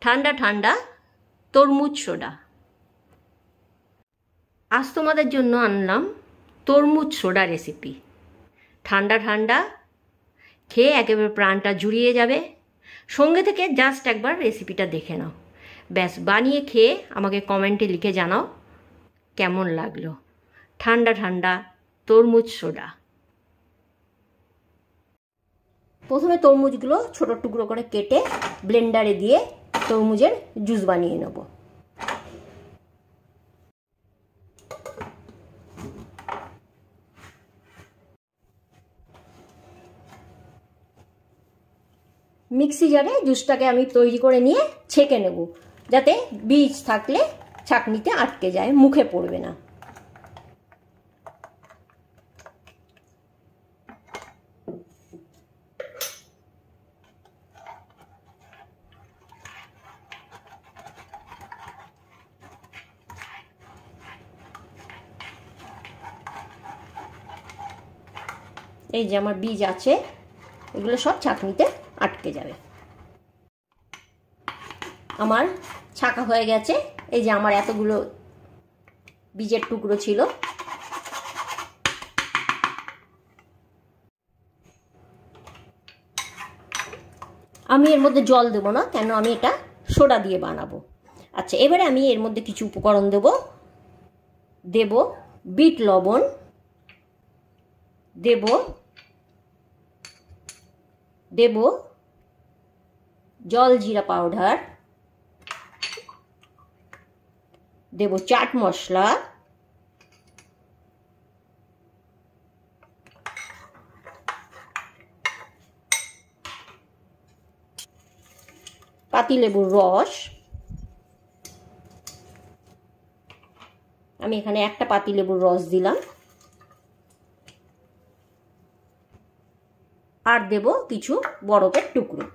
ঠান্ডা ঠান্ডা তরমুজ সোডা। আজ তোমাদের জন্য আনলাম তরমুজ সোডা রেসিপি। ঠান্ডা ঠান্ডা, খেয়ে একেবারে প্রাণটা জুড়িয়ে যাবে। সঙ্গে থেকে জাস্ট একবার রেসিপিটা দেখে নাও, ব্যাস বানিয়ে খেয়ে আমাকে কমেন্টে লিখে জানাও কেমন লাগলো। ঠান্ডা ঠান্ডা তরমুজ সোডা। প্রথমে তরমুজগুলো ছোট টুকরো করে কেটে ব্লেন্ডারে দিয়ে তরমুজের জুস বানিয়ে নেব। মিক্সি জারে জুসটাকে আমি তৈরি করে নিয়ে ছেঁকে নেব, যাতে বীজ থাকলে ছাঁকনিতে আটকে যায়, মুখে পড়বে না। এই যে আমার বীজ আছে, এগুলো সব ছাঁকনিতে আটকে যাবে। আমার ছাঁকা হয়ে গেছে। এই যে আমার এতগুলো বীজের টুকরো ছিল। আমি এর মধ্যে জল দেবো না, কেন আমি এটা সোডা দিয়ে বানাবো। আচ্ছা, এবারে আমি এর মধ্যে কিছু উপকরণ দেব বিট লবণ, দেব জল জিরা পাউডার, দেব চাট মশলা, পাতিলেবুর রস। আমি এখানে একটা পাতিলেবুর রস দিলাম। আর দেব কিছু বরফের টুকরো।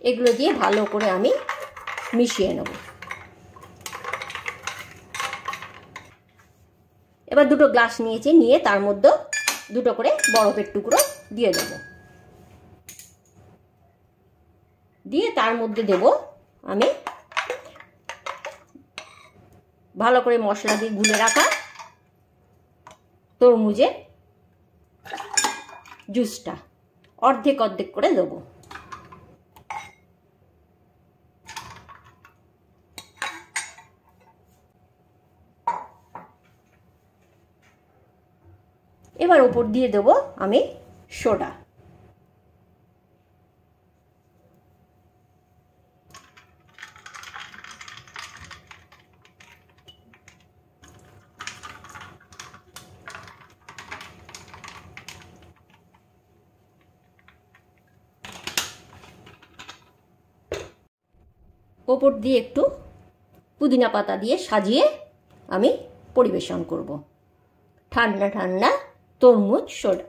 এগুলো দিয়ে ভালো করে আমি মিশিয়ে নেব। এবার দুটো গ্লাস নিয়েছি, নিয়ে তার মধ্যে দুটো করে বরফের টুকরো দিয়ে দেব। দিয়ে তার মধ্যে দেব আমি ভালো করে মশলা দিয়ে গুলে রাখা তরমুজের জুসটা অর্ধেক অর্ধেক করে দেব। এবার ওপর দিয়ে দেব আমি সোডা। ওপর দিয়ে একটু পুদিনা পাতা দিয়ে সাজিয়ে আমি পরিবেশন করব। ঠান্ডা ঠান্ডা তরমুজ সোডা।